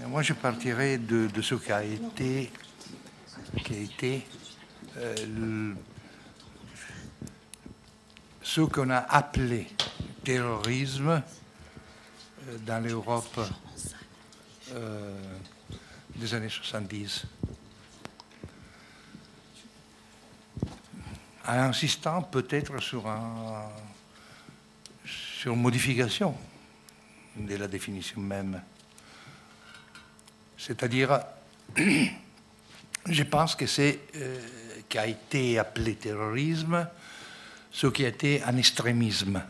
Moi, je partirai de ce qui a été ce qu'on a appelé terrorisme dans l'Europe des années 70. En insistant peut-être sur une modification de la définition même. C'est-à-dire, je pense que c'est qui a été appelé terrorisme, ce qui a été un extrémisme.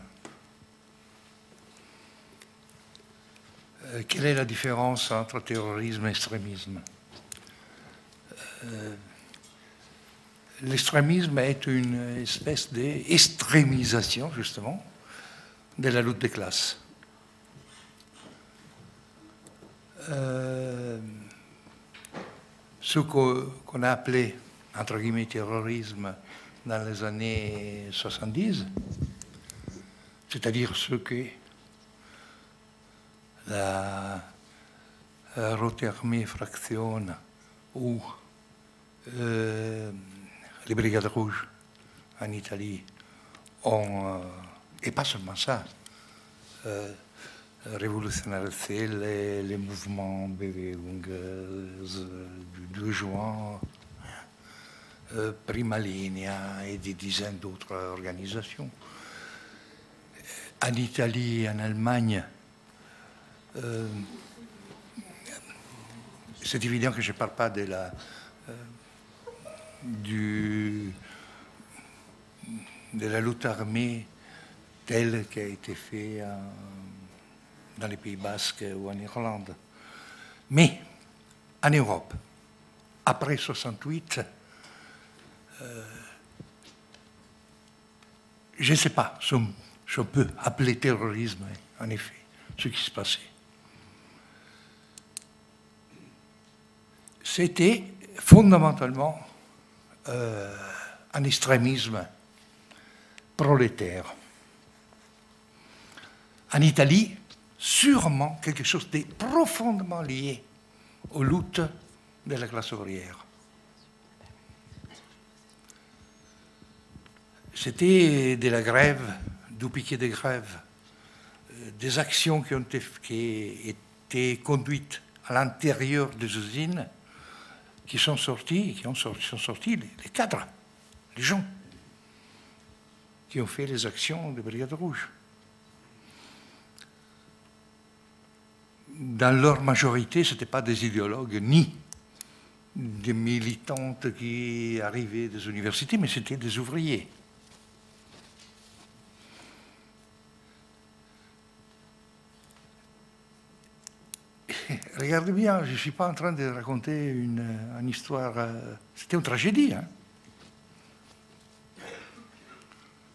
Quelle est la différence entre terrorisme et extrémisme? L'extrémisme est une espèce d'extrémisation, justement, de la lutte des classes. Ce qu'on a appelé, entre guillemets, terrorisme dans les années 70, c'est-à-dire ce que la Rote Armee Fraction ou les Brigades Rouges en Italie ont, et pas seulement ça, Révolutionnaire Zelle, les mouvements Bewegung du 2 juin, Prima Linea et des dizaines d'autres organisations. En Italie et en Allemagne, c'est évident que je ne parle pas de la lutte armée telle qu'elle a été faite dans les Pays Basques ou en Irlande. Mais en Europe, après 68, je ne sais pas si on peut appeler terrorisme, en effet, ce qui se passait. C'était fondamentalement un extrémisme prolétaire. En Italie, sûrement quelque chose de profondément lié aux luttes de la classe ouvrière. C'était de la grève, du piquet de grève, des actions qui ont été conduites à l'intérieur des usines, qui sont sortis les cadres, les gens qui ont fait les actions des Brigades Rouges. Dans leur majorité, ce n'étaient pas des idéologues ni des militantes qui arrivaient des universités, mais c'était des ouvriers. Regardez bien, je ne suis pas en train de raconter une histoire... c'était une tragédie. Hein.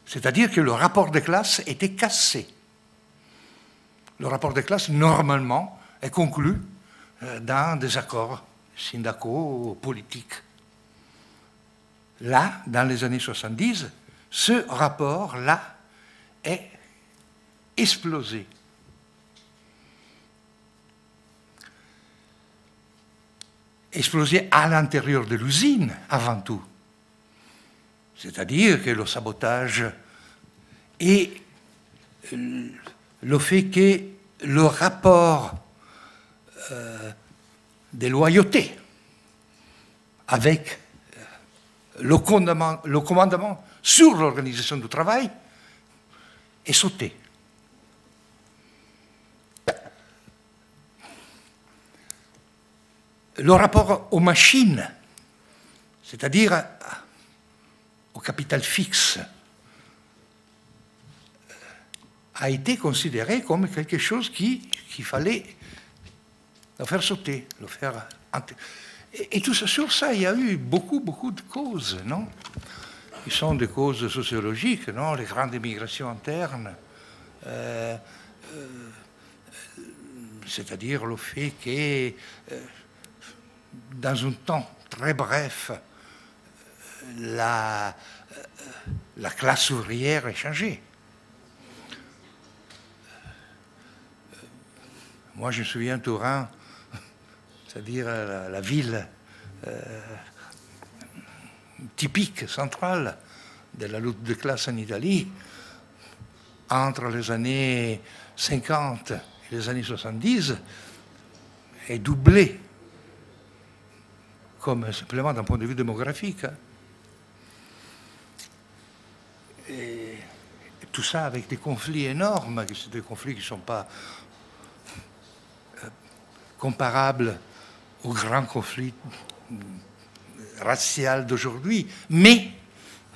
C'est-à-dire que le rapport de classe était cassé. Le rapport de classe, normalement, est conclu dans des accords syndicaux politiques. Là, dans les années 70, ce rapport-là est explosé. Explosé à l'intérieur de l'usine, avant tout. C'est-à-dire que le sabotage et le fait que le rapport de loyauté avec le commandement sur l'organisation du travail est sauté. Le rapport aux machines, c'est-à-dire au capital fixe, a été considéré comme quelque chose qu'il fallait le faire sauter, le faire... Et tout ça, sur ça, il y a eu beaucoup de causes, non? Qui sont des causes sociologiques, non? Les grandes migrations internes, c'est-à-dire le fait que dans un temps très bref, la classe ouvrière est changée. Moi, je me souviens, Turin, c'est-à-dire la ville typique, centrale de la lutte de classe en Italie, entre les années 50 et les années 70, est doublée, comme simplement d'un point de vue démographique. Et tout ça avec des conflits énormes, c'est des conflits qui ne sont pas comparables aux grands conflits raciaux d'aujourd'hui, mais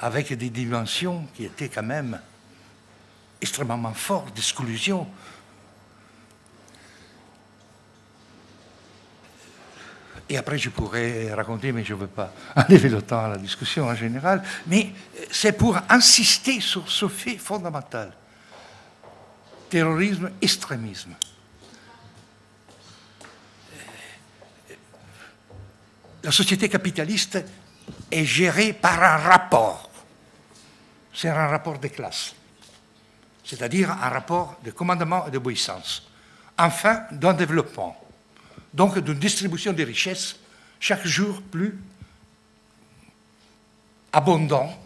avec des dimensions qui étaient quand même extrêmement fortes, d'exclusion. Et après, je pourrais raconter, mais je ne veux pas enlever le temps à la discussion en général, mais c'est pour insister sur ce fait fondamental. Terrorisme, extrémisme. La société capitaliste est gérée par un rapport. C'est un rapport de classe, c'est-à-dire un rapport de commandement et d'obéissance. Enfin, d'un développement, donc d'une distribution des richesses chaque jour plus abondant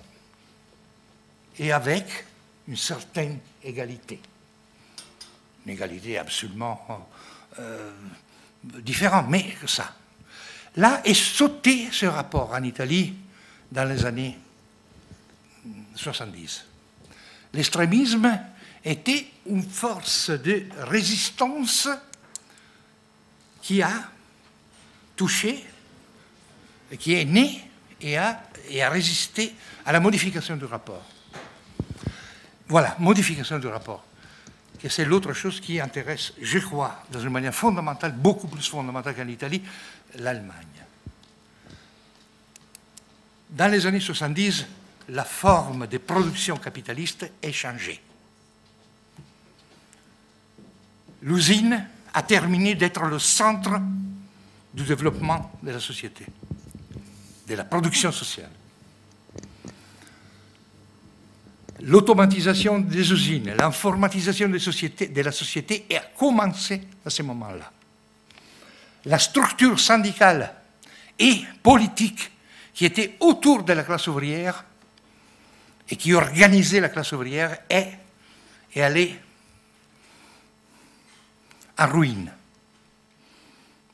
et avec une certaine égalité. Une égalité absolument différente, mais que ça. Là est sauté ce rapport en Italie dans les années 70. L'extrémisme était une force de résistance qui a touché, qui est née et a résisté à la modification du rapport. Voilà, modification du rapport. Que c'est l'autre chose qui intéresse, je crois, dans une manière fondamentale, beaucoup plus fondamentale qu'en Italie, l'Allemagne. Dans les années 70, la forme de production capitaliste est changée. L'usine a terminé d'être le centre du développement de la société, de la production sociale. L'automatisation des usines, l'informatisation de la société a commencé à ce moment-là. La structure syndicale et politique qui était autour de la classe ouvrière et qui organisait la classe ouvrière est allée en ruine.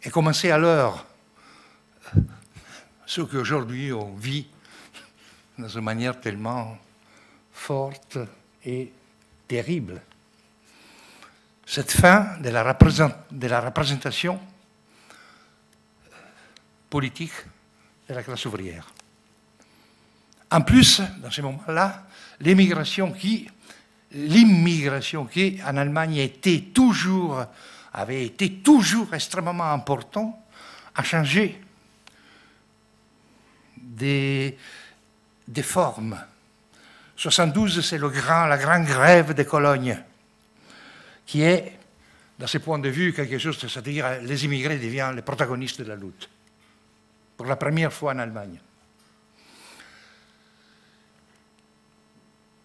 Et commençait alors ce qu'aujourd'hui on vit dans une manière tellement forte et terrible. Cette fin de la représentation politique de la classe ouvrière. En plus, dans ce moment-là, l'immigration qui, en Allemagne avait été toujours extrêmement importante, a changé des formes. 72, c'est la grande grève de Cologne, qui est, dans ce point de vue, quelque chose, c'est-à-dire les immigrés deviennent les protagonistes de la lutte, pour la première fois en Allemagne.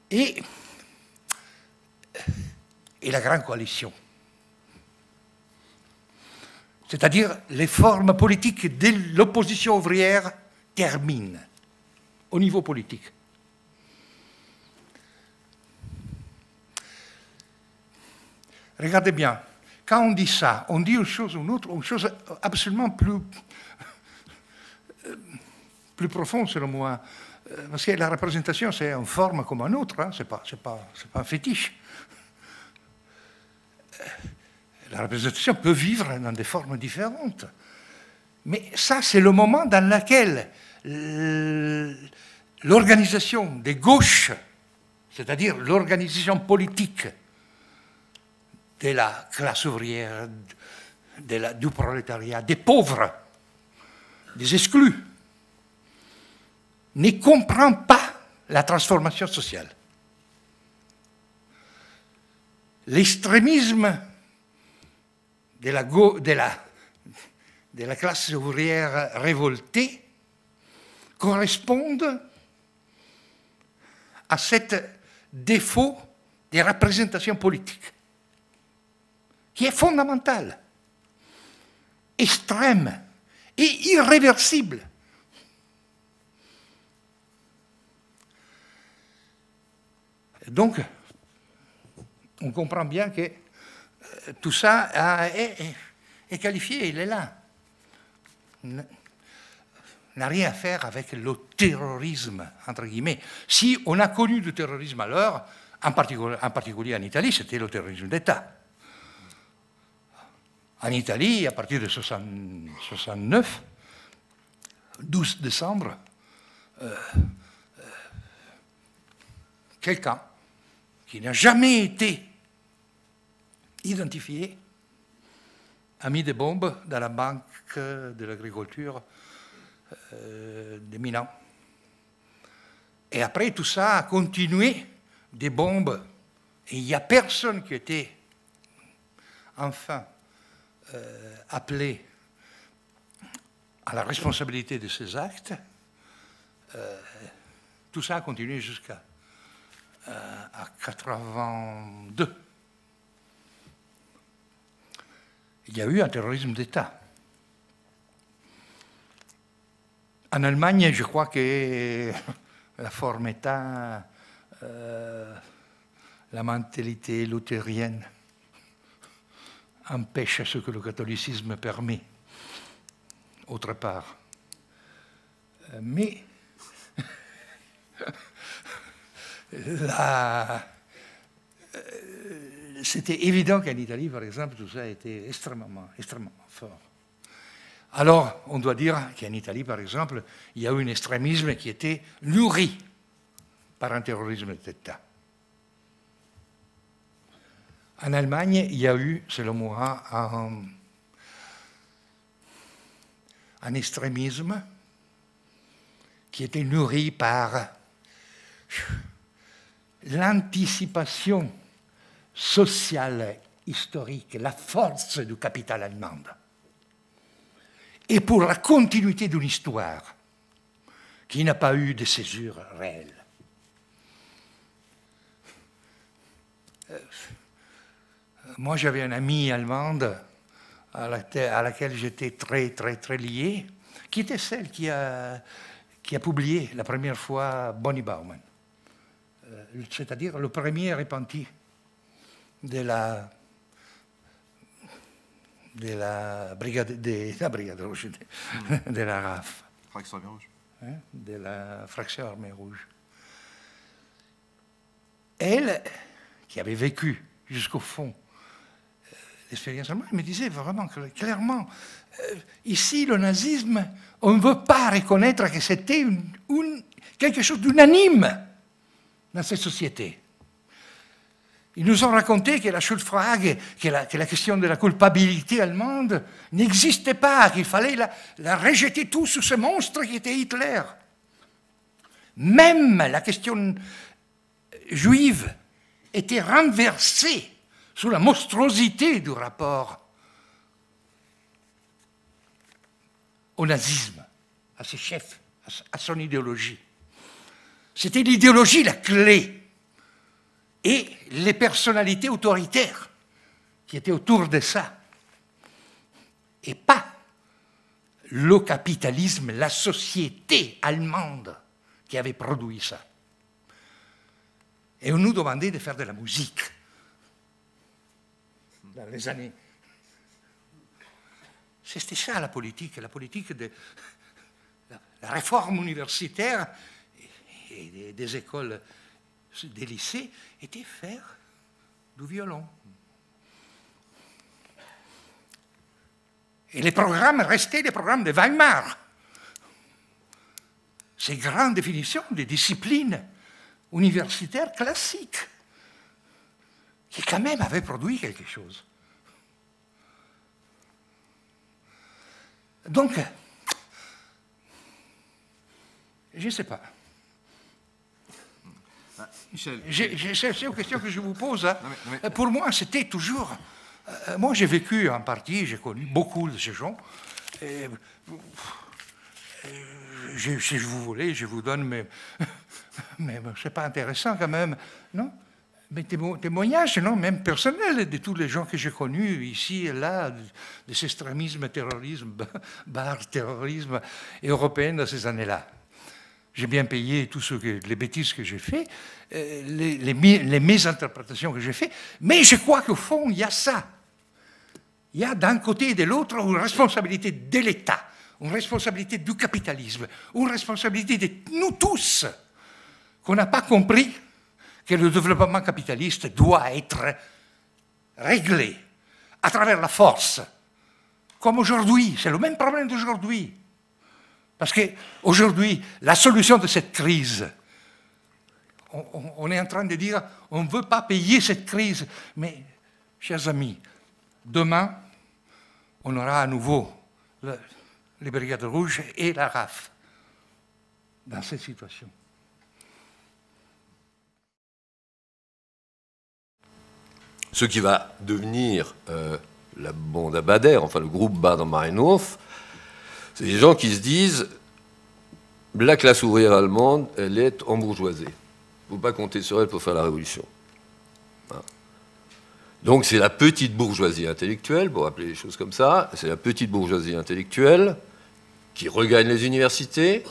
Et la grande coalition, c'est-à-dire les formes politiques de l'opposition ouvrière terminent au niveau politique. Regardez bien, quand on dit ça, on dit une chose ou une autre, une chose absolument plus profonde selon moi, parce que la représentation c'est une forme comme une autre, hein, c'est pas un fétiche. La représentation peut vivre dans des formes différentes, mais ça c'est le moment dans lequel l'organisation des gauches, c'est-à-dire l'organisation politique de la classe ouvrière, du prolétariat, des pauvres, des exclus, ne comprend pas la transformation sociale. L'extrémisme de la classe ouvrière révoltée correspond à cet défaut de représentation politique, qui est fondamental. extrême et irréversible. Donc, on comprend bien que tout ça est qualifié, il est là. N'a rien à faire avec le terrorisme, entre guillemets. Si on a connu le terrorisme alors, en particulier en Italie, c'était le terrorisme d'État. En Italie, à partir de 69, 12 décembre, quelqu'un qui n'a jamais été identifié a mis des bombes dans la banque de l'agriculture de Milan. Et après, tout ça a continué, des bombes. Et il n'y a personne qui était enfin appelé à la responsabilité de ces actes. Tout ça a continué jusqu'à 82. Il y a eu un terrorisme d'État. En Allemagne, je crois que la forme État, la mentalité luthérienne empêche ce que le catholicisme permet, autre part. Mais c'était évident qu'en Italie, par exemple, tout ça était extrêmement fort. Alors, on doit dire qu'en Italie, par exemple, il y a eu un extrémisme qui était nourri par un terrorisme d'État. En Allemagne, il y a eu, selon moi, un extrémisme qui était nourri par l'anticipation sociale, historique, la force du capital allemand. Et pour la continuité d'une histoire qui n'a pas eu de césure réelle. Moi, j'avais une amie allemande à laquelle j'étais très lié, qui était celle qui a publié la première fois Bonnie Baumann, c'est-à-dire le premier repenti de la brigade rouge, de la RAF. Fraction armée rouge. De la fraction armée rouge. Elle, qui avait vécu jusqu'au fond l'expérience allemande, me disait vraiment clairement, ici, le nazisme, on ne veut pas reconnaître que c'était quelque chose d'unanime dans cette société. Ils nous ont raconté que la Schuldfrage, que la question de la culpabilité allemande n'existait pas, qu'il fallait la rejeter tout sous ce monstre qui était Hitler. Même la question juive était renversée sous la monstruosité du rapport au nazisme, à ses chefs, à son idéologie. C'était l'idéologie la clé. Et les personnalités autoritaires qui étaient autour de ça. Et pas le capitalisme, la société allemande qui avait produit ça. Et on nous demandait de faire de la musique dans les années. C'était ça la politique de la réforme universitaire et des écoles, des lycées, était faire du violon. Et les programmes restaient des programmes de Weimar. Ces grandes définitions des disciplines universitaires classiques, qui quand même avaient produit quelque chose. Donc, je ne sais pas. Michel. C'est une question que je vous pose. Hein. Non, mais... Pour moi, c'était toujours... moi, j'ai vécu en partie, j'ai connu beaucoup de ces gens. Si vous voulez, je vous donne, mais ce n'est pas intéressant quand même, non? Mais témoignages, non, même personnels, de tous les gens que j'ai connus ici et là, de ces extrémismes, terrorisme, terrorisme européen dans ces années-là. J'ai bien payé les bêtises que j'ai fait, les mésinterprétations que j'ai fait, mais je crois qu'au fond, il y a ça. Il y a d'un côté et de l'autre une responsabilité de l'État, une responsabilité du capitalisme, une responsabilité de nous tous, qu'on n'a pas compris que le développement capitaliste doit être réglé à travers la force, comme aujourd'hui. C'est le même problème d'aujourd'hui. Parce qu'aujourd'hui, la solution de cette crise, on est en train de dire on ne veut pas payer cette crise. Mais, chers amis, demain, on aura à nouveau les Brigades Rouges et la RAF dans cette situation. Ce qui va devenir la bande à Bader, enfin le groupe Baader-Meinhof, c'est des gens qui se disent la classe ouvrière allemande, elle est embourgeoisée. Il ne faut pas compter sur elle pour faire la révolution. Voilà. Donc c'est la petite bourgeoisie intellectuelle, pour appeler les choses comme ça, c'est la petite bourgeoisie intellectuelle qui regagne les universités,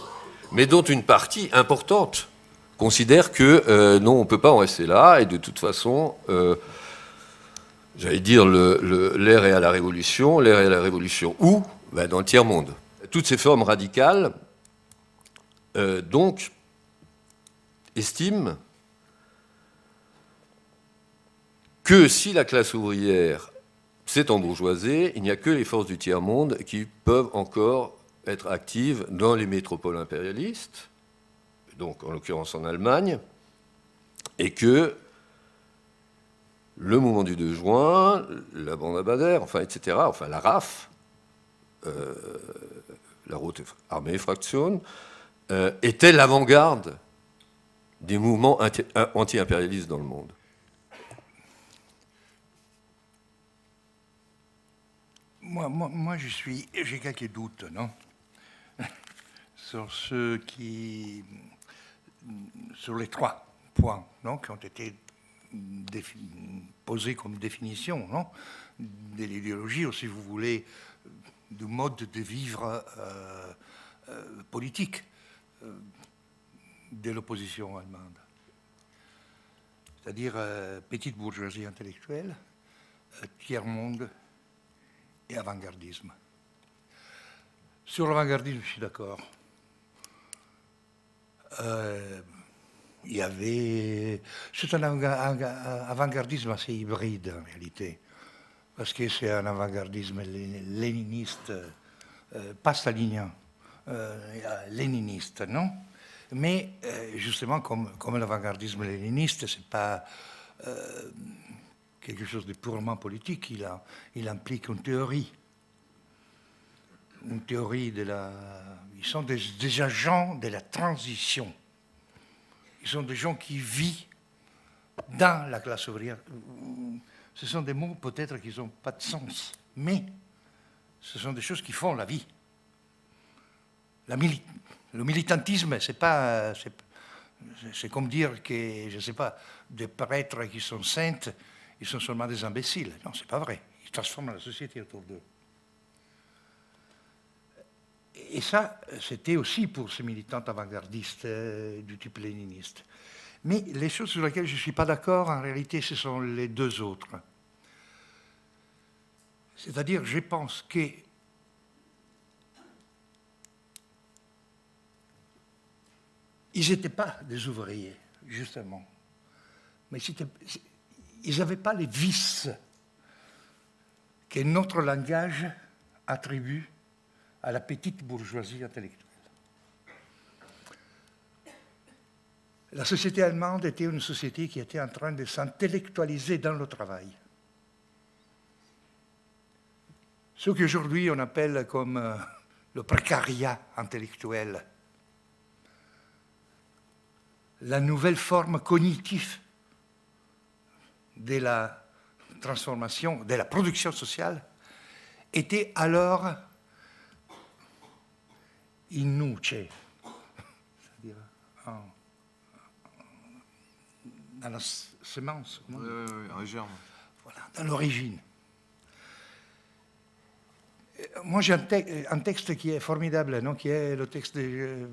mais dont une partie importante considère que non, on ne peut pas en rester là, et de toute façon... j'allais dire, l'air est à la révolution. L'air est à la révolution où? Ben, dans le tiers-monde. Toutes ces formes radicales, donc, estiment que si la classe ouvrière s'est embourgeoisée, il n'y a que les forces du tiers-monde qui peuvent encore être actives dans les métropoles impérialistes, donc en l'occurrence en Allemagne, et que le mouvement du 2 juin, la bande à Bader, enfin, etc., enfin, la RAF, la Rote Armee Fraktion, était l'avant-garde des mouvements anti-impérialistes dans le monde. Moi j'ai quelques doutes, non, sur sur les 3 points, non, qui ont été posé comme définition, non, de l'idéologie, ou si vous voulez, du mode de vivre politique de l'opposition allemande. C'est-à-dire petite bourgeoisie intellectuelle, tiers-monde et avant-gardisme. Sur l'avant-gardisme, je suis d'accord. C'est un avant-gardisme assez hybride en réalité, parce que c'est un avant-gardisme léniniste, pas stalinien, léniniste, non? Mais justement, comme l'avant-gardisme léniniste, c'est pas quelque chose de purement politique, il implique une théorie Ils sont des agents de la transition. Ils sont des gens qui vivent dans la classe ouvrière. Ce sont des mots peut-être qui n'ont pas de sens, mais ce sont des choses qui font la vie. Le militantisme, c'est comme dire que, je ne sais pas, des prêtres qui sont saints, ils sont seulement des imbéciles. Non, ce n'est pas vrai. Ils transforment la société autour d'eux. Et ça, c'était aussi pour ces militants avant-gardistes du type léniniste. Mais les choses sur lesquelles je ne suis pas d'accord, en réalité, ce sont les 2 autres. C'est-à-dire, je pense qu'ils n'étaient pas des ouvriers, justement. Mais ils n'avaient pas les vices que notre langage attribue à la petite bourgeoisie intellectuelle. La société allemande était une société qui était en train de s'intellectualiser dans le travail. Ce qu'aujourd'hui on appelle comme le précariat intellectuel, la nouvelle forme cognitive de la transformation, de la production sociale, était alors in nuce, c'est-à-dire dans la semence, comment on dit? Un germe. Voilà, dans l'origine. Moi, j'ai un texte qui est formidable, non, qui est le texte de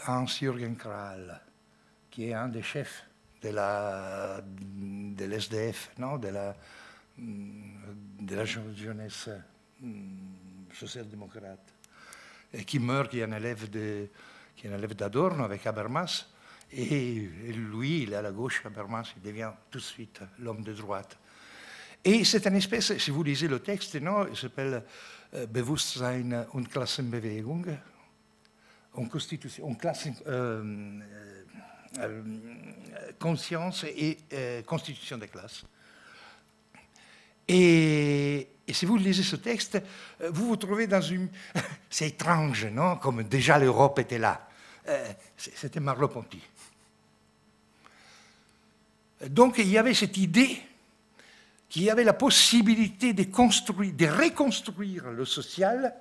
Hans-Jürgen Krahl, qui est un des chefs de l'SDF, non, de la jeunesse social-démocrate, et qui meurt, qui est un élève d'Adorno avec Habermas, et lui, il est à la gauche, Habermas, il devient tout de suite l'homme de droite. Et c'est une espèce, si vous lisez le texte, non, il s'appelle Bewusstsein und Klassenbewegung, conscience et constitution des classes. Et si vous lisez ce texte, vous vous trouvez dans une... C'est étrange, non? Comme déjà l'Europe était là. C'était Merleau-Ponty. Donc il y avait cette idée qu'il y avait la possibilité de reconstruire le social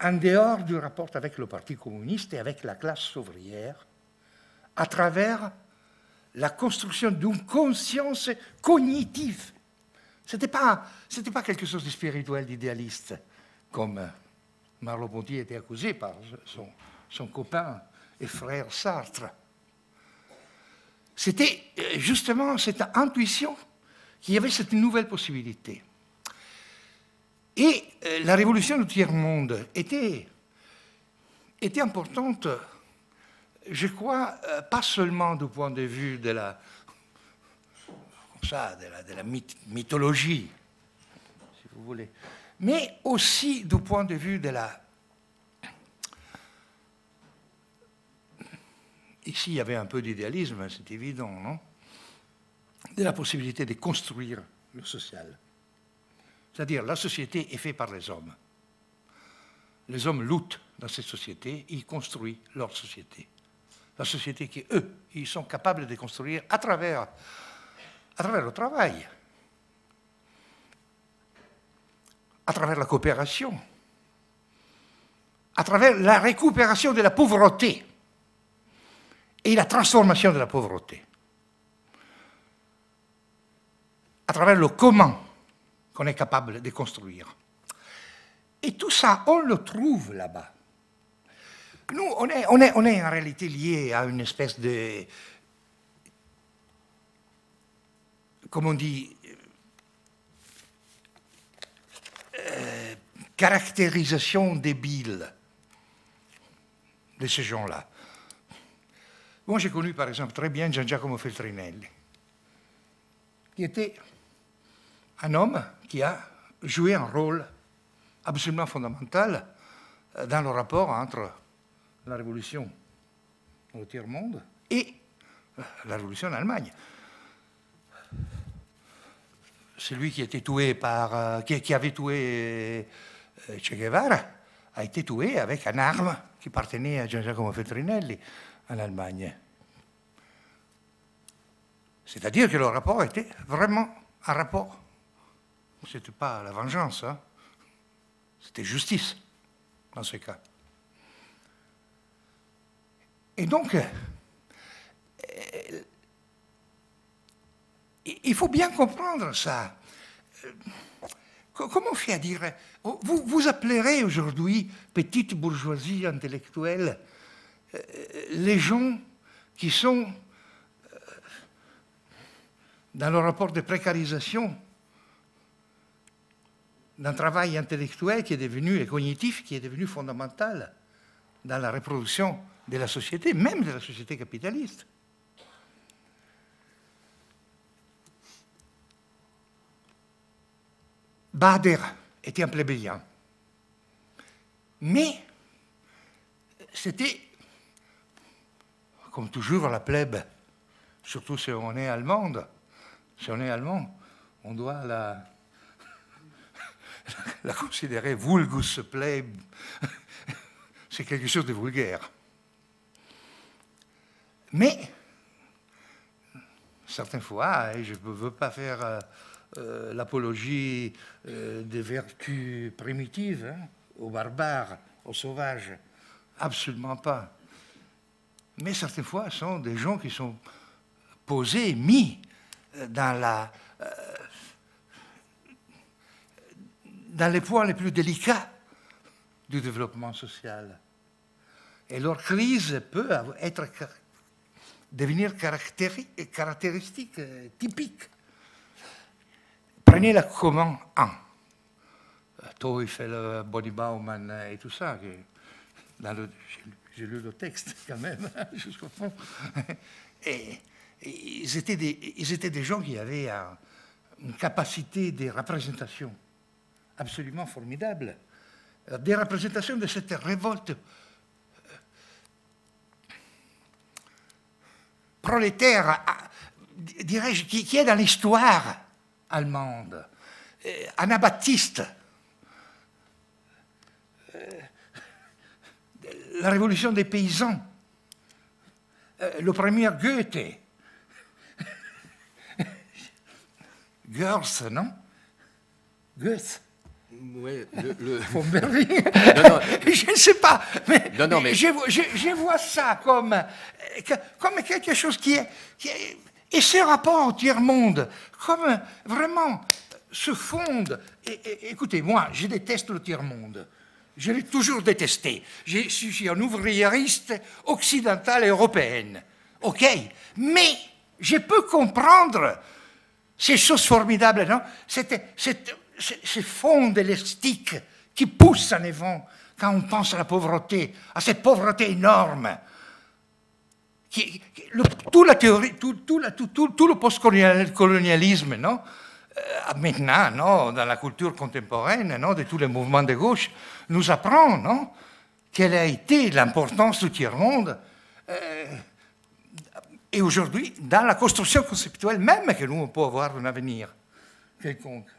en dehors du rapport avec le Parti communiste et avec la classe ouvrière, à travers la construction d'une conscience cognitive. Ce n'était pas quelque chose de spirituel, d'idéaliste, comme Merleau-Ponty était accusé par son copain et frère Sartre. C'était justement cette intuition qu'il y avait cette nouvelle possibilité. Et la révolution du tiers-monde était importante, je crois, pas seulement du point de vue de la mythologie, si vous voulez, mais aussi du point de vue de la... Ici, il y avait un peu d'idéalisme, c'est évident, non? De la possibilité de construire le social. C'est-à-dire, la société est faite par les hommes. Les hommes luttent dans cette société, ils construisent leur société. La société qu'eux, ils sont capables de construire à travers le travail, à travers la coopération, à travers la récupération de la pauvreté et la transformation de la pauvreté, à travers le comment qu'on est capable de construire. Et tout ça, on le trouve là-bas. Nous, on est en réalité liés à une espèce de, comme on dit, caractérisation débile de ces gens-là. Moi, j'ai connu, par exemple, très bien Gian Giacomo Feltrinelli, qui était un homme qui a joué un rôle absolument fondamental dans le rapport entre la révolution au tiers-monde et la révolution en Allemagne. Celui qui était tué qui avait tué Che Guevara a été tué avec une arme qui appartenait à Gian Giacomo Feltrinelli en Allemagne. C'est-à-dire que le rapport était vraiment un rapport. Ce n'était pas la vengeance, hein. C'était justice dans ce cas. Et donc, il faut bien comprendre ça. Comment on fait à dire... Vous appellerez aujourd'hui petite bourgeoisie intellectuelle les gens qui sont dans le rapport de précarisation d'un travail intellectuel qui est devenu, et cognitif, qui est devenu fondamental dans la reproduction de la société, même de la société capitaliste. Bader était un plébéien. Mais c'était, comme toujours, la plèbe, surtout si on est allemande. Si on est allemand, on doit la considérer vulgus plebe. C'est quelque chose de vulgaire. Mais, certaines fois, et je ne veux pas faire l'apologie des vertus primitives, hein, aux barbares, aux sauvages, absolument pas. Mais certaines fois, ce sont des gens qui sont posé, mis dans les points les plus délicats du développement social. Et leur crise peut devenir caractéristique, typique. Prenez-la comment un. Teufel, Bonnie Bauman et tout ça. J'ai lu le texte quand même, jusqu'au fond. Et ils étaient des gens qui avaient une capacité de représentation absolument formidable. Des représentations de cette révolte prolétaire, dirais-je, qui est dans l'histoire allemande. Anabaptiste. La révolution des paysans. Le premier Goethe. Goethe, non? Goethe. Ouais, Von Berlin. Non, je ne sais pas, mais, non, mais... Je vois ça comme quelque chose qui est... Et ce rapport au tiers-monde, comme vraiment se fonde... Écoutez, moi, je déteste le tiers-monde. Je l'ai toujours détesté. Je suis un ouvriériste occidental et européenne. OK? Mais je peux comprendre ces choses formidables, non? Ces fonds élastiques qui poussent en avant quand on pense à la pauvreté, à cette pauvreté énorme. Tout le post-colonialisme, non? Maintenant, non, dans la culture contemporaine, non, de tous les mouvements de gauche, nous apprend, non, quelle a été l'importance du tiers-monde. Et aujourd'hui, dans la construction conceptuelle même, que nous, on peut avoir un avenir quelconque.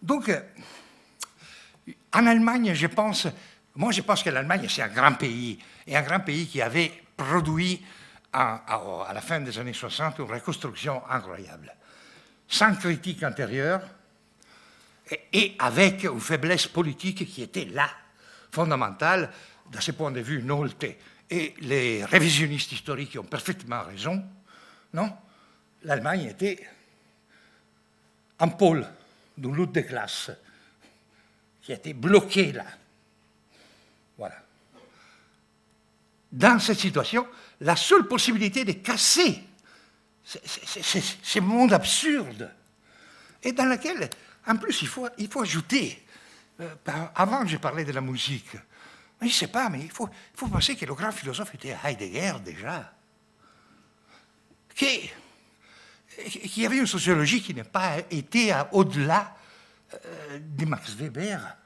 Donc, en Allemagne, je pense que l'Allemagne, c'est un grand pays, et un grand pays qui avait produit, à la fin des années 60, une reconstruction incroyable, sans critique antérieure, et avec une faiblesse politique qui était là, fondamentale, de ce point de vue, Nolte et les révisionnistes historiques ont parfaitement raison, non? L'Allemagne était un pôle d'une lutte des classes qui a été bloquée là. Voilà. Dans cette situation, la seule possibilité de casser ce monde absurde, et dans lequel, en plus, il faut ajouter, avant j'ai parlé de la musique, mais je ne sais pas, mais il faut penser que le grand philosophe était Heidegger déjà, qui avait une sociologie qui n'a pas été au-delà de Max Weber,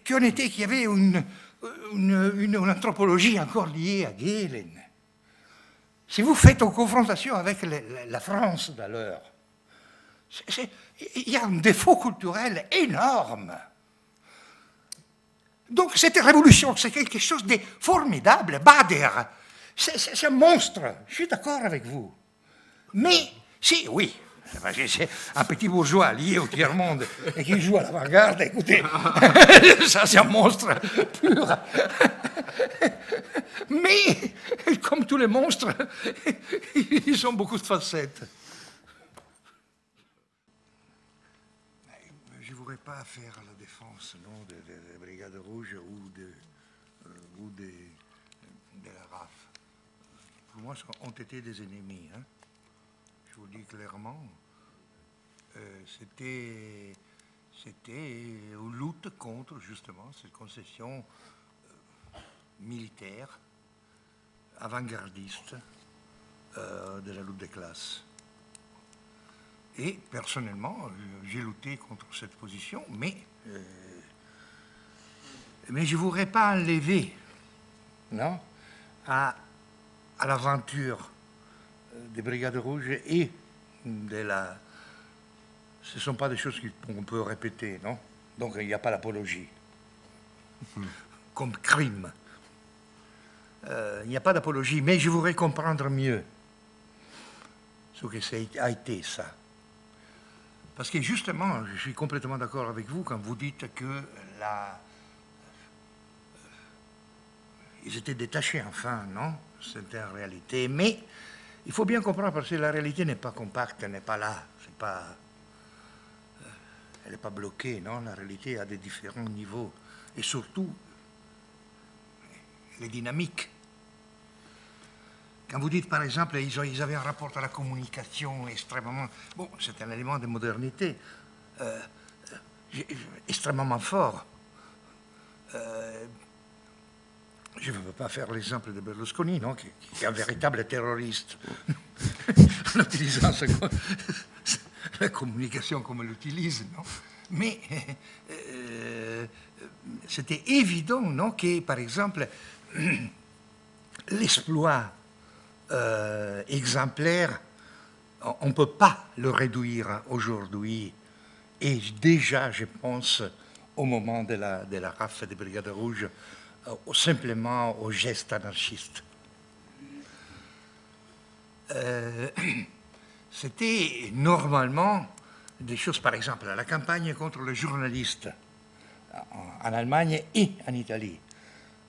qui avait une anthropologie encore liée à Gehlen. Si vous faites une confrontation avec la France d'alors, il y a un défaut culturel énorme. Donc cette révolution, c'est quelque chose de formidable. Bader, c'est un monstre, je suis d'accord avec vous. Mais, si, oui, c'est un petit bourgeois lié au tiers-monde et qui joue à l'avant-garde, écoutez, ça c'est un monstre pur. Mais, comme tous les monstres, ils ont beaucoup de facettes. Je ne voudrais pas faire la défense non, des Brigades Rouges ou de la RAF. Pour moi, ce ont été des ennemis. Hein. Je vous le dis clairement. C'était une lutte contre, justement, cette conception militaire, avant-gardiste de la lutte des classes. Et personnellement, j'ai lutté contre cette position, mais je ne voudrais pas enlever non, à l'aventure des Brigades Rouges et de la... Ce ne sont pas des choses qu'on peut répéter, non? Donc il n'y a pas l'apologie comme crime. Il n'y a pas d'apologie, mais je voudrais comprendre mieux ce que ça a été ça. Parce que justement, je suis complètement d'accord avec vous quand vous dites que ils étaient détachés, enfin, non? C'était en réalité. Mais il faut bien comprendre parce que la réalité n'est pas compacte, elle n'est pas là, elle n'est pas bloquée, non? La réalité a des différents niveaux et surtout les dynamiques. Quand vous dites, par exemple, ils avaient un rapport à la communication extrêmement... Bon, c'est un élément de modernité extrêmement fort. Je ne veux pas faire l'exemple de Berlusconi, non, qui est un véritable terroriste, en utilisant la communication comme elle l'utilise, non? Mais c'était évident, non, que, par exemple, l'exploit exemplaire, on ne peut pas le réduire aujourd'hui. Et déjà, je pense, au moment de la RAF des Brigades Rouges, simplement au geste anarchiste. C'était normalement des choses, par exemple, la campagne contre les journalistes en Allemagne et en Italie,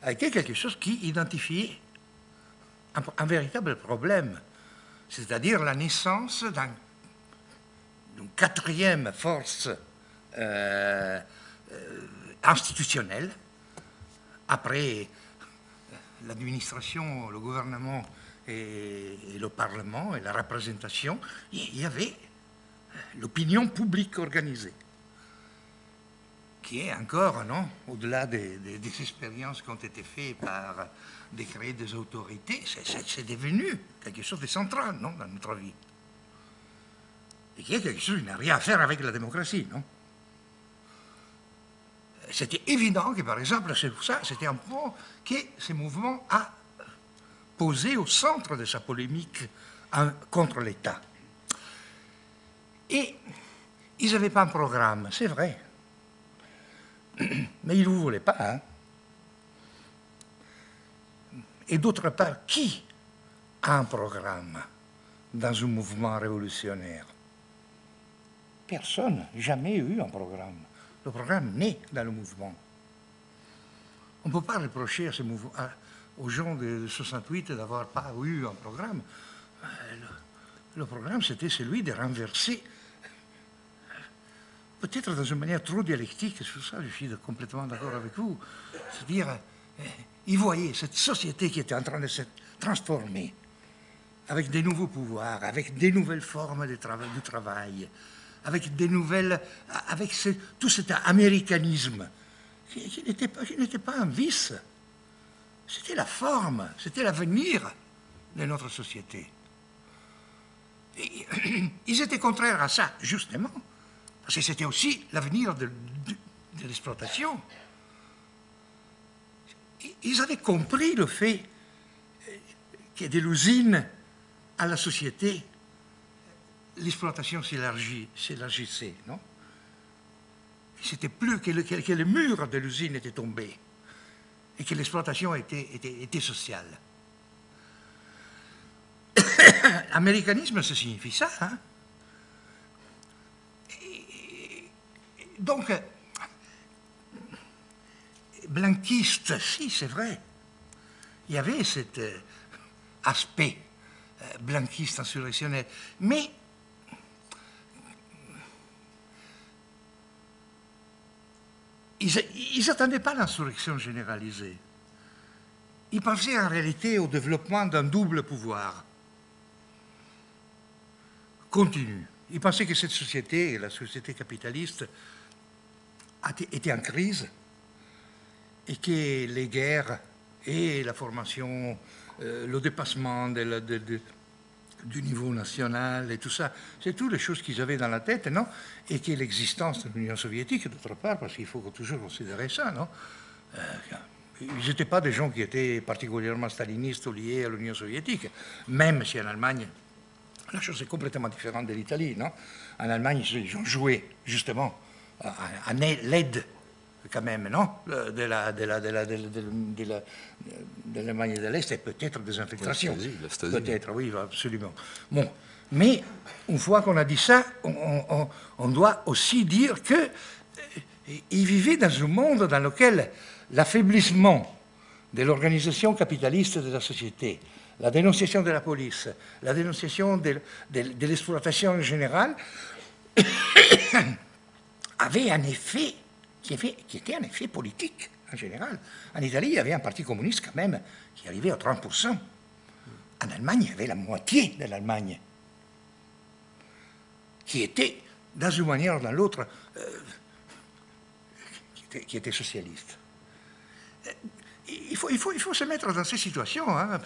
a été quelque chose qui identifiait un véritable problème, c'est-à-dire la naissance d'une quatrième force institutionnelle. Après l'administration, le gouvernement et le Parlement et la représentation, il y avait l'opinion publique organisée, qui est encore, non, au-delà des expériences qui ont été faites par décret des autorités, c'est devenu quelque chose de central, non, dans notre vie. Et qui est quelque chose qui n'a rien à faire avec la démocratie, non? C'était évident que, par exemple, c'est pour ça, c'était un point que ce mouvement a posé au centre de sa polémique contre l'État. Et ils n'avaient pas un programme, c'est vrai. Mais ils ne voulaient pas. Hein. Et d'autre part, qui a un programme dans un mouvement révolutionnaire? Personne, jamais eu un programme. Le programme naît dans le mouvement. On ne peut pas reprocher aux gens de 68 d'avoir pas eu un programme. Le programme, c'était celui de renverser, peut-être dans une manière trop dialectique, sur ça je suis complètement d'accord avec vous, c'est-à-dire, ils voyaient cette société qui était en train de se transformer, avec des nouveaux pouvoirs, avec des nouvelles formes du travail, avec tout cet américanisme qui n'était pas un vice. C'était la forme, c'était l'avenir de notre société. Et, ils étaient contraires à ça, justement, parce que c'était aussi l'avenir de l'exploitation. Ils avaient compris le fait que de l'usine à la société, l'exploitation s'élargissait, non? C'était plus que le mur de l'usine était tombé et que l'exploitation était sociale. Américanisme, ça signifie ça. Hein? Donc, blanquiste, si, c'est vrai. Il y avait cet aspect blanquiste insurrectionnel. Mais ils n'attendaient pas l'insurrection généralisée. Ils pensaient en réalité au développement d'un double pouvoir continu. Ils pensaient que cette société, la société capitaliste, était en crise et que les guerres et la formation, le dépassement du niveau national et tout ça, c'est toutes les choses qu'ils avaient dans la tête, non? Et que l'existence de l'Union soviétique, d'autre part, parce qu'il faut toujours considérer ça, non? Ils n'étaient pas des gens qui étaient particulièrement stalinistes ou liés à l'Union soviétique, même si en Allemagne, la chose est complètement différente de l'Italie, non? En Allemagne, ils ont joué, justement, à l'aide, quand même, non? De l'Allemagne de l'Est, et peut-être des infiltrations. Peut-être, oui, absolument. Bon. Mais, une fois qu'on a dit ça, on doit aussi dire qu'ils vivaient dans un monde dans lequel l'affaiblissement de l'organisation capitaliste de la société, la dénonciation de la police, la dénonciation de l'exploitation en général, avait un effet qui était un effet politique en général. En Italie, il y avait un parti communiste quand même qui arrivait à 30%. En Allemagne, il y avait la moitié de l'Allemagne qui était, dans une manière ou dans l'autre, qui était socialiste. Il faut se mettre dans ces situations. Hein.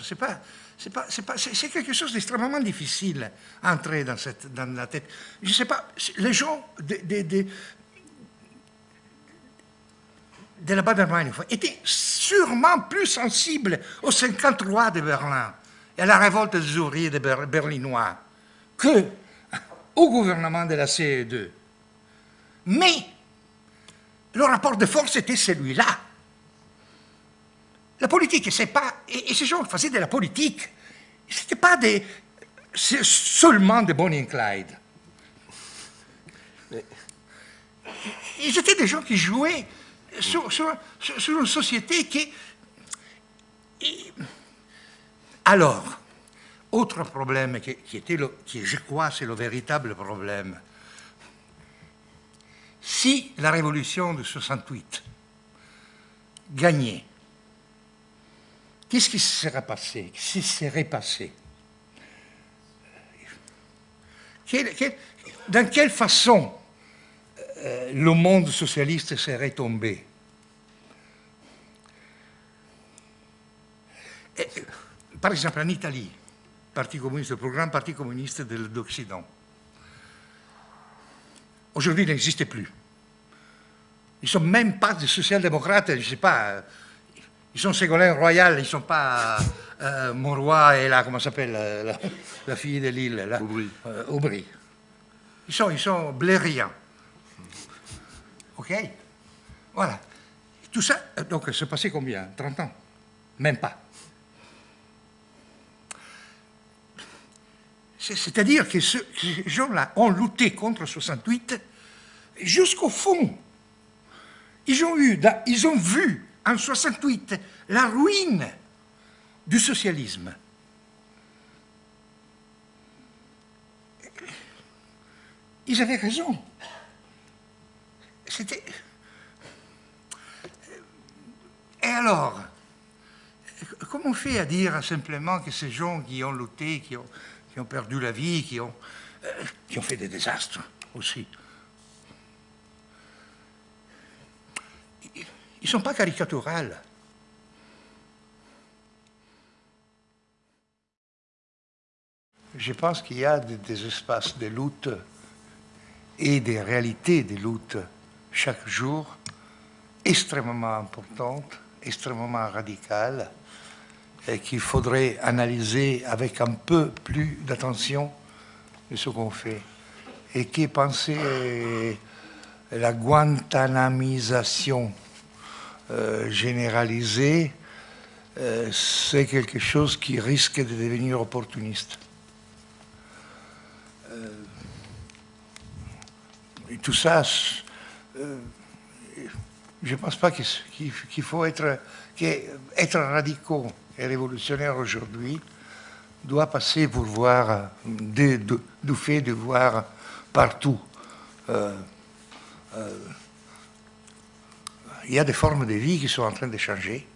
C'est quelque chose d'extrêmement difficile à entrer dans la tête. Je ne sais pas, les gens de la Baader-Meinhof étaient sûrement plus sensibles au 53 de Berlin et à la révolte des ouvriers berlinois qu'au gouvernement de la CE2. Mais le rapport de force était celui-là. La politique, c'est pas... Et ces gens faisaient de la politique. Ce n'était pas seulement de Bonnie and Clyde. Ils étaient des gens qui jouaient sur une société qui... Alors, autre problème qui je crois, c'est le véritable problème. Si la révolution de 68 gagnait, qu'est-ce qui se serait passé? Dans quelle façon le monde socialiste serait tombé? Par exemple, en Italie, Parti communiste, le programme Parti communiste d'Occident, aujourd'hui il n'existe plus. Ils ne sont même pas des social-démocrates, je ne sais pas, ils sont Ségolène Royal, ils ne sont pas Monroy et là, comment s'appelle, la fille de Lille, Aubry. Ils sont blériens. OK? Voilà. Tout ça, donc, c'est passé combien? 30 ans? Même pas. C'est-à-dire que ces gens-là ont lutté contre 68 jusqu'au fond. Ils ont vu en 68 la ruine du socialisme. Ils avaient raison. Et alors, comment on fait à dire simplement que ces gens qui ont lutté, qui ont perdu la vie, qui ont fait des désastres aussi. Ils ne sont pas caricaturales. Je pense qu'il y a des espaces de lutte et des réalités de lutte chaque jour extrêmement importantes, extrêmement radicales, et qu'il faudrait analyser avec un peu plus d'attention de ce qu'on fait. Et qui penser la guantanamisation généralisée, c'est quelque chose qui risque de devenir opportuniste. Et tout ça, je ne pense pas qu'il faut être radicaux et révolutionnaire aujourd'hui doit passer pour voir du fait de voir partout. Il y a des formes de vie qui sont en train de changer,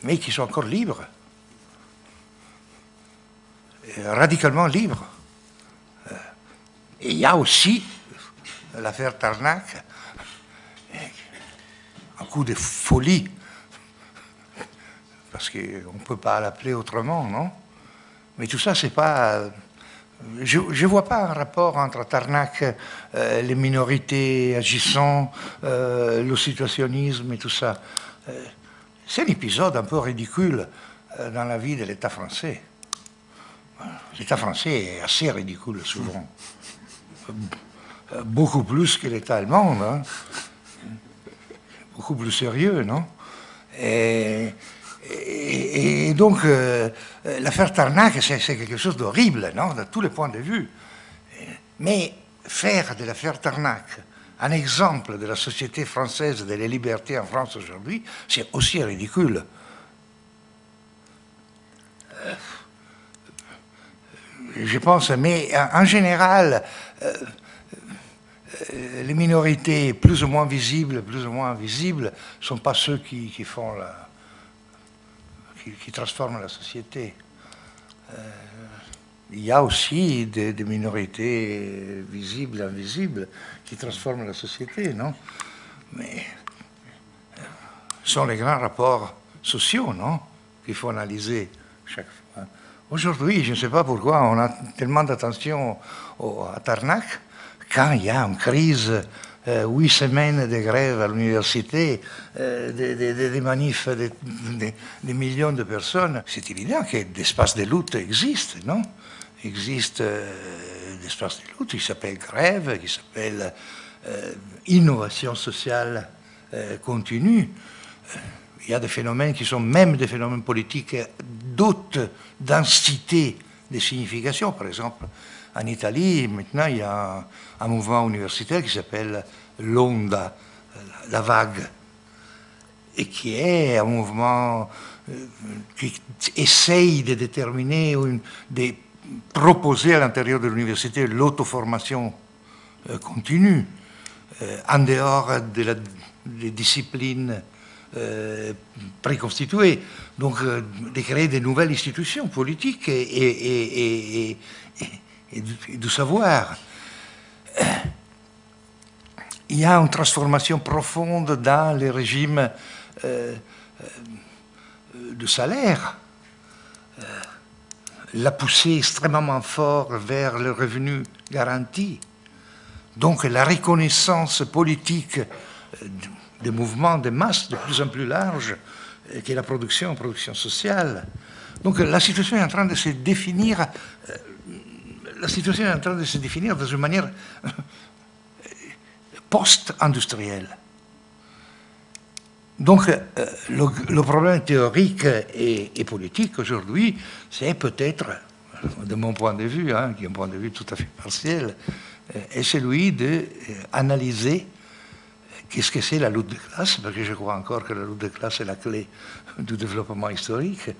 mais qui sont encore libres, radicalement libres. Et il y a aussi l'affaire Tarnac, un coup de folie, parce qu'on ne peut pas l'appeler autrement, non? Mais tout ça, c'est pas... Je ne vois pas un rapport entre Tarnac, les minorités agissant, le situationnisme et tout ça. C'est un épisode un peu ridicule dans la vie de l'État français. L'État français est assez ridicule souvent. Beaucoup plus que l'État allemand, hein? Beaucoup plus sérieux, non? Et donc, l'affaire Tarnac, c'est quelque chose d'horrible, non, de tous les points de vue. Mais faire de l'affaire Tarnac un exemple de la société française, de la liberté en France aujourd'hui, c'est aussi ridicule. je pense, mais en général, les minorités plus ou moins visibles, plus ou moins invisibles, ne sont pas ceux qui transforment la société. Il y a aussi des minorités visibles, invisibles, qui transforment la société, non? Mais ce sont les grands rapports sociaux, non? Qu'il faut analyser chaque fois. Aujourd'hui, je ne sais pas pourquoi on a tellement d'attention à Tarnac, quand il y a une crise, 8 semaines de grève à l'université, des manifs, des millions de personnes. C'est évident que des espaces de lutte existent, non? Il existe des espaces de lutte qui s'appellent grève, qui s'appellent innovation sociale continue. Il y a des phénomènes qui sont même des phénomènes politiques d'autres densités de signification. Par exemple, en Italie, maintenant, il y a un mouvement universitaire qui s'appelle l'Onda, la vague, et qui est un mouvement qui essaye de déterminer, de proposer à l'intérieur de l'université l'auto-formation continue, en dehors des disciplines préconstituées, donc de créer de nouvelles institutions politiques et du savoir. Il y a une transformation profonde dans les régimes de salaire. La poussée extrêmement forte vers le revenu garanti. Donc la reconnaissance politique des mouvements de masse de plus en plus larges, qui est la production sociale. Donc la situation est en train de se définir. La situation est en train de se définir dans une manière post-industrielle. Donc le problème théorique et politique aujourd'hui, c'est peut-être, de mon point de vue, qui est un point de vue tout à fait partiel, est celui d'analyser qu'est-ce que c'est la lutte de classe, parce que je crois encore que la lutte de classe est la clé du développement historique.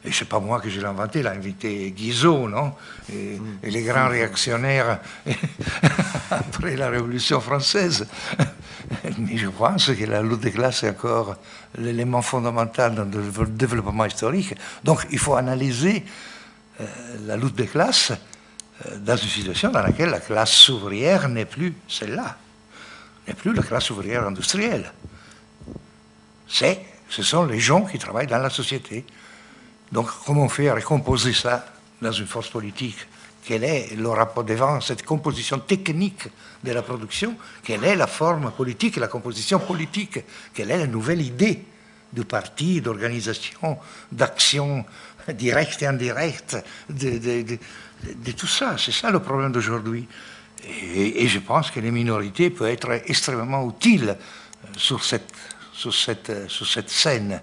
Et ce n'est pas moi que je l'ai inventé, l'a invité Guizot, non? Et les grands réactionnaires après la Révolution française. Mais je pense que la lutte de classe est encore l'élément fondamental dans le développement historique. Donc il faut analyser la lutte de classe dans une situation dans laquelle la classe ouvrière n'est plus celle-là, n'est plus la classe ouvrière industrielle. Ce sont les gens qui travaillent dans la société. Donc, comment on fait à recomposer ça dans une force politique? Quel est le rapport devant cette composition technique de la production? Quelle est la forme politique, la composition politique? Quelle est la nouvelle idée du parti, d'organisation, d'action directe et indirecte, de tout ça? C'est ça le problème d'aujourd'hui. Et je pense que les minorités peuvent être extrêmement utiles sur cette scène.